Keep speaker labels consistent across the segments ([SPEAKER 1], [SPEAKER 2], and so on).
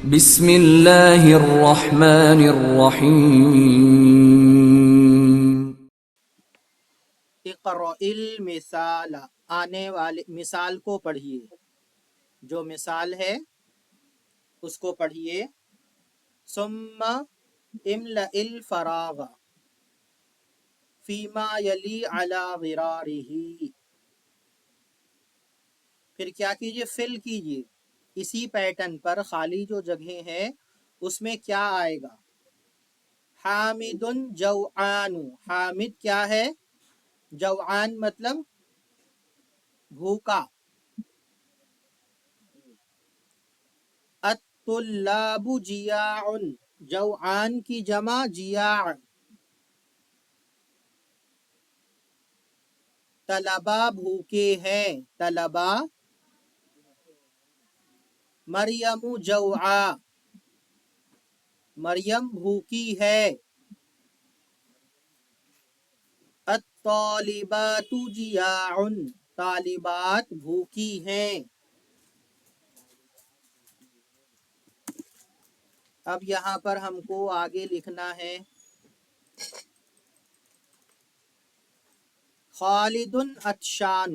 [SPEAKER 1] بسم اللہ الرحمن الرحیم۔
[SPEAKER 2] اقرأ المثال، آنے والے مثال کو پڑھیے، جو مثال ہے اس کو پڑھیے۔ ثم املأ الفراغ فیما یلی علی غرارہ، پھر کیا کیجئے؟ فل کیجئے اسی پیٹرن پر خالی جو جگہیں ہیں اس میں کیا آئے گا؟ حامد جوعان، حامد کیا ہے؟ جوعان مطلب بھوکا۔ الطلاب جیاع، جوعان کی جمع جیاع، طلبا بھوکے ہیں، طلبا۔ مریم جوعا، مریم بھوکی ہے۔ الطالبات جیاع، طالبات بھوکی ہیں۔ اب یہاں پر ہم کو آگے لکھنا ہے خالد عطشان،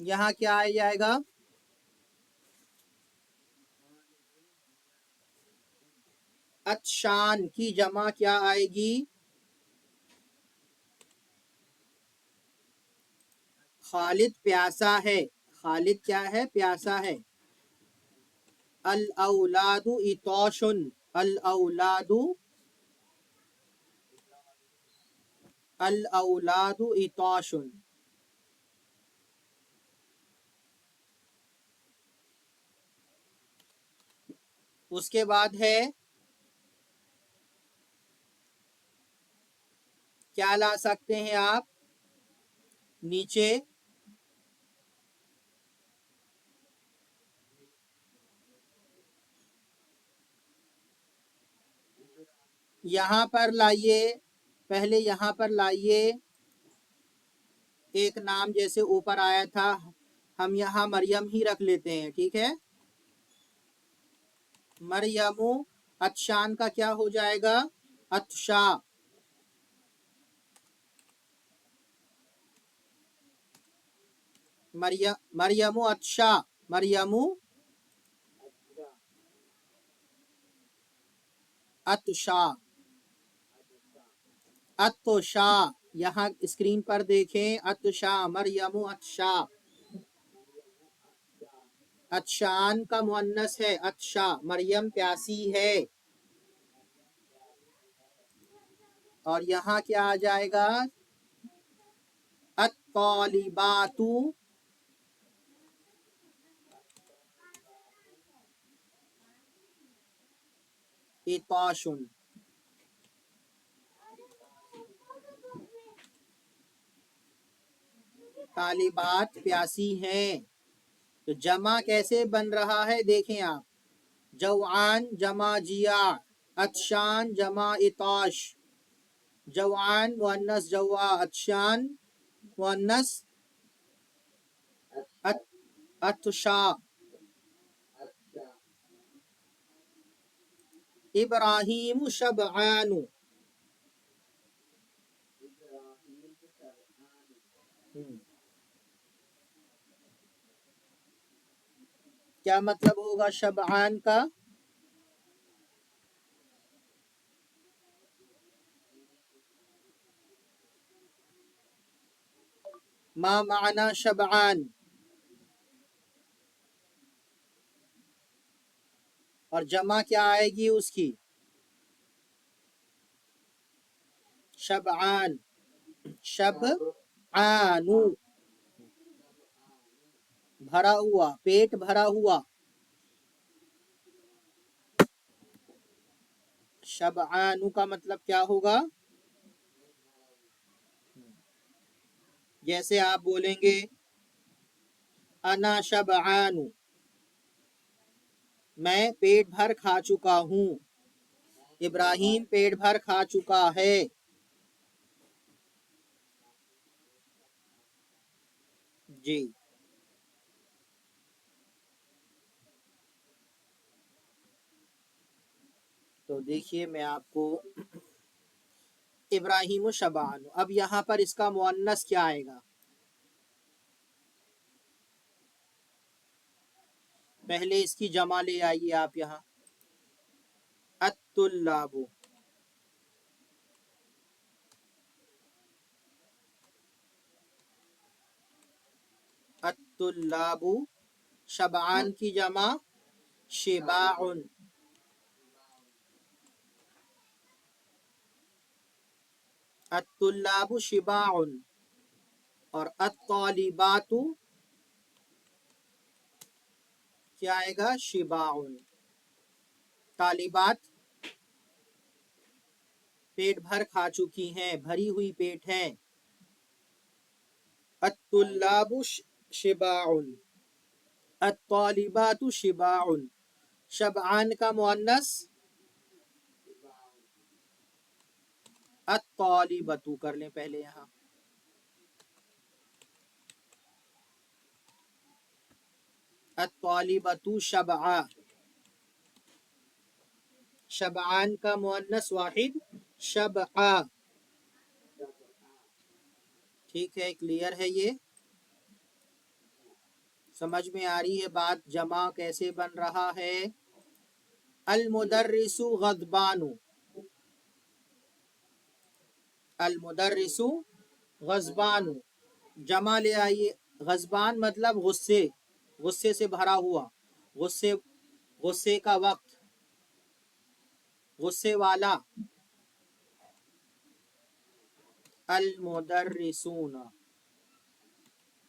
[SPEAKER 2] یہاں کیا آ جائے گا؟ عطشان کی جمع کیا آئے گی؟ خالد پیاسا ہے، خالد کیا ہے؟ پیاسا ہے۔ الاولاد عطاش، الاولاد، الاولاد عطاش۔ اس کے بعد ہے کیا لا سکتے ہیں آپ نیچے؟ یہاں پر لائیے، پہلے یہاں پر لائیے ایک نام جیسے اوپر آیا تھا، ہم یہاں مریم ہی رکھ لیتے ہیں، ٹھیک ہے؟ مریم، عطشان کا کیا ہو جائے گا؟ عطشا۔ مریم عطشا، مریم عطشا، عطشا، یہاں اسکرین پر دیکھیں، عطشا، مریم عطشا۔ عطشان کا مؤنث ہے عطشا، مریم پیاسی ہے۔ اور یہاں کیا آ جائے گا؟ الطالبات عطاش، طالبات پیاسی ہیں۔ تو جمع کیسے بن رہا ہے دیکھیں آپ، جوعان جمع جیاع، عطشان جمع عطاش، جوعان مؤنث جوا، عطشان مؤنث عطشا۔ ابراہیم شبعان، کیا مطلب ہوگا شبعان کا؟ ما معنی شبعان؟ اور جمع کیا آئے گی اس کی؟ شبعان، شبعان، بھرا ہوا، پیٹ بھرا ہوا۔ شبعان کا مطلب کیا ہوگا؟ جیسے آپ بولیں گے انا شبعان، میں پیٹ بھر کھا چکا ہوں، ابراہیم پیٹ بھر کھا چکا ہے۔ جی تو دیکھیے میں آپ کو ابراہیم و شبان، اب یہاں پر اس کا مؤنث کیا آئے گا؟ پہلے اس کی جمع لے آئیے آپ یہاں، الطلاب، الطلاب، شبعان کی جمع شباع، الطلاب شباع، اور الطالبات کیا آئے گا؟ شباع، طالبات پیٹ بھر کھا چکی ہیں، بھری ہوئی پیٹ ہیں، الطلاب شباع، الطالبات شباع، شبعان کا مؤنث الطالبۃ کر لیں پہلے یہاں، الطالبۃ شبعا، شبعان کا مؤنث واحد شبعا، ٹھیک ہے، کلیئر ہے؟ یہ سمجھ میں آ رہی ہے بات جمع کیسے بن رہا ہے؟ المدرس غضبان، المدرس غضبان، جمع لے آئیے، غضبان مطلب غصے، غصے سے بھرا ہوا، غصے، غصے کا وقت، غصے والا، المدرسون،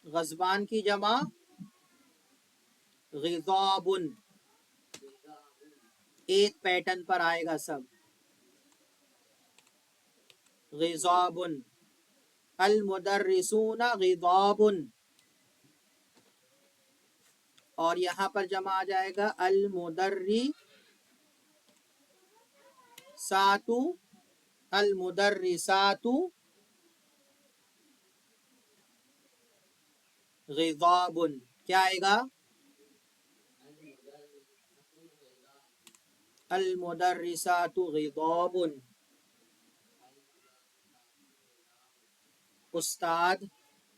[SPEAKER 2] غضبان کی جمع غضاب، ایک پیٹرن پر آئے گا سب، غضاب، المدرسون غضاب، اور یہاں پر جمع آ جائے گا المدرسات، المدرسات غضاب، کیا آئے گا؟ المدرسات غضاب، استاد،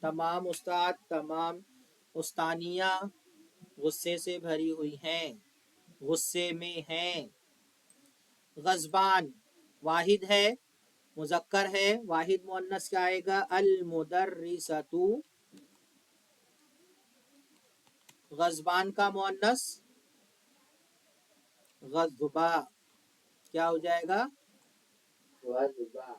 [SPEAKER 2] تمام استاد، تمام استانیہ غصے سے بھری ہوئی ہیں، غصے میں ہیں، غضبان واحد ہے، مذکر ہے، واحد مؤنث کیا آئے گا؟ المدرسۃ، غضبان کا مؤنث غضبا، کیا ہو جائے گا؟ غضبا،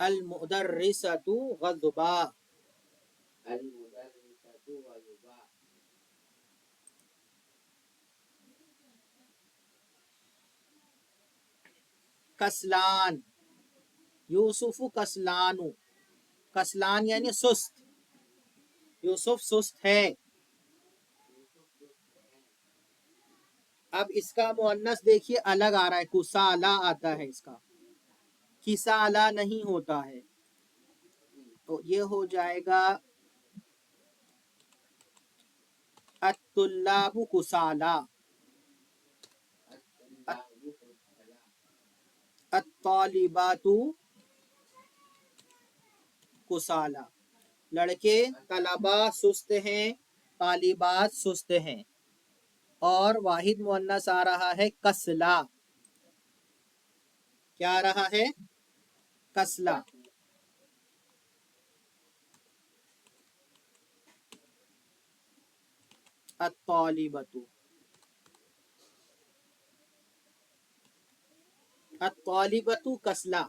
[SPEAKER 2] المدرسۃ غضبا، المدرسۃ غضبا، کسلان، یوسف کسلان، کسلان یعنی سست، یوسف سست ہے، اب اس کا مؤنث دیکھیے الگ آ رہا ہے، کسالہ آتا ہے، اس کا کسالہ نہیں ہوتا ہے، تو یہ ہو جائے گا الطلاب کسالہ، الطالبات کسالہ، لڑکے طلبا سست ہیں، طالبات سست ہیں، اور واحد مؤنث آ رہا ہے کسلا، کیا آ رہا ہے؟ کسلا، الطالبۃ، الطالبۃ کسلا،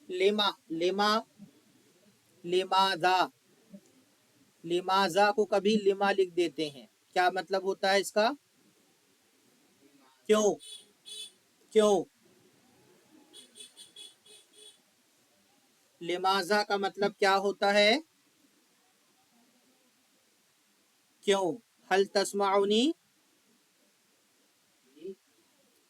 [SPEAKER 2] لما، لما، لماذا، لماذا کو کبھی لما لکھ دیتے ہیں، کیا مطلب ہوتا ہے اس کا؟ کیوں، کیوں، لماذا کا مطلب کیا ہوتا ہے؟ کیوں، هل تسمعني،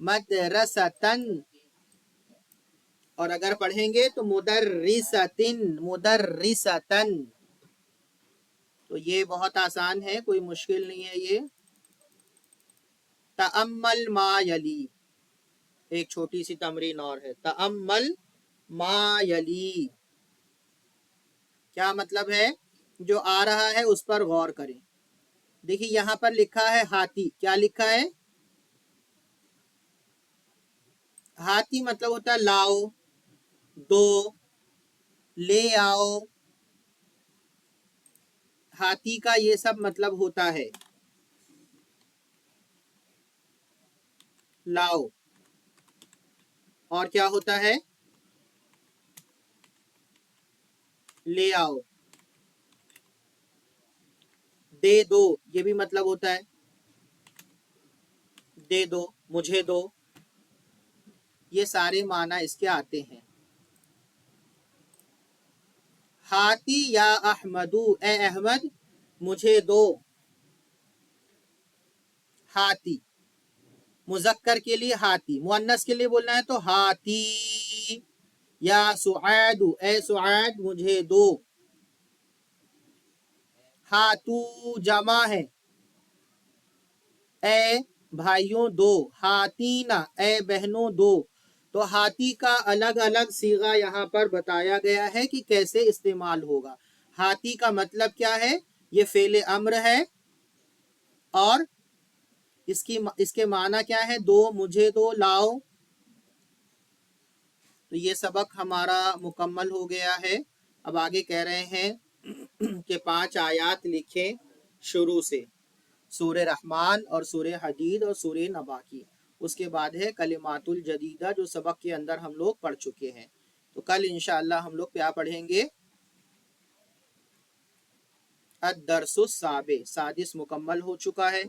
[SPEAKER 2] مدرستن، اور اگر پڑھیں گے تو مدرستن، مدرستن. تو یہ بہت آسان ہے، کوئی مشکل نہیں ہے یہ. تأمل ما یلی، ایک چھوٹی سی تمرین اور ہے. تأمل ما یلی، کیا مطلب ہے؟ جو آ رہا ہے اس پر غور کریں. دیکھیے یہاں پر لکھا ہے ہاتھی، کیا لکھا ہے؟ ہاتھی مطلب ہوتا ہے لاؤ، دو، لے آؤ. ہاتھی کا یہ سب مطلب ہوتا ہے. لاؤ، اور کیا ہوتا ہے؟ لے آؤ. دے دو، یہ بھی مطلب ہوتا ہے دے دو، مجھے دو. یہ سارے معنی اس کے آتے ہیں. ہاتھی یا احمدو، اے احمد مجھے دو. ہاتھی مذکر کے لیے ہاتھی، مؤنث کے لیے بولنا ہے تو ہاتھی. یا سعید، اے سعید مجھے دو. ہاتو جمع ہے، اے بھائیوں دو. ہاتینا، اے بہنوں دو. تو ہاتھی کا الگ الگ صیغہ یہاں پر بتایا گیا ہے کہ کیسے استعمال ہوگا. ہاتھی کا مطلب کیا ہے؟ یہ فعل امر ہے، اور اس کے معنی کیا ہے؟ دو، مجھے دو، لاؤ. تو یہ سبق ہمارا مکمل ہو گیا ہے. اب آگے کہہ رہے ہیں کہ 5 آیات لکھیں شروع سے، سورہ رحمان اور سورہ حدید اور سورہ نبا کی. اس کے بعد ہے کلمات الجدیدہ، جو سبق کے اندر ہم لوگ پڑھ چکے ہیں. تو کل انشاءاللہ ہم لوگ کیا پڑھیں گے؟ الدرس السابع، سادس مکمل ہو چکا ہے.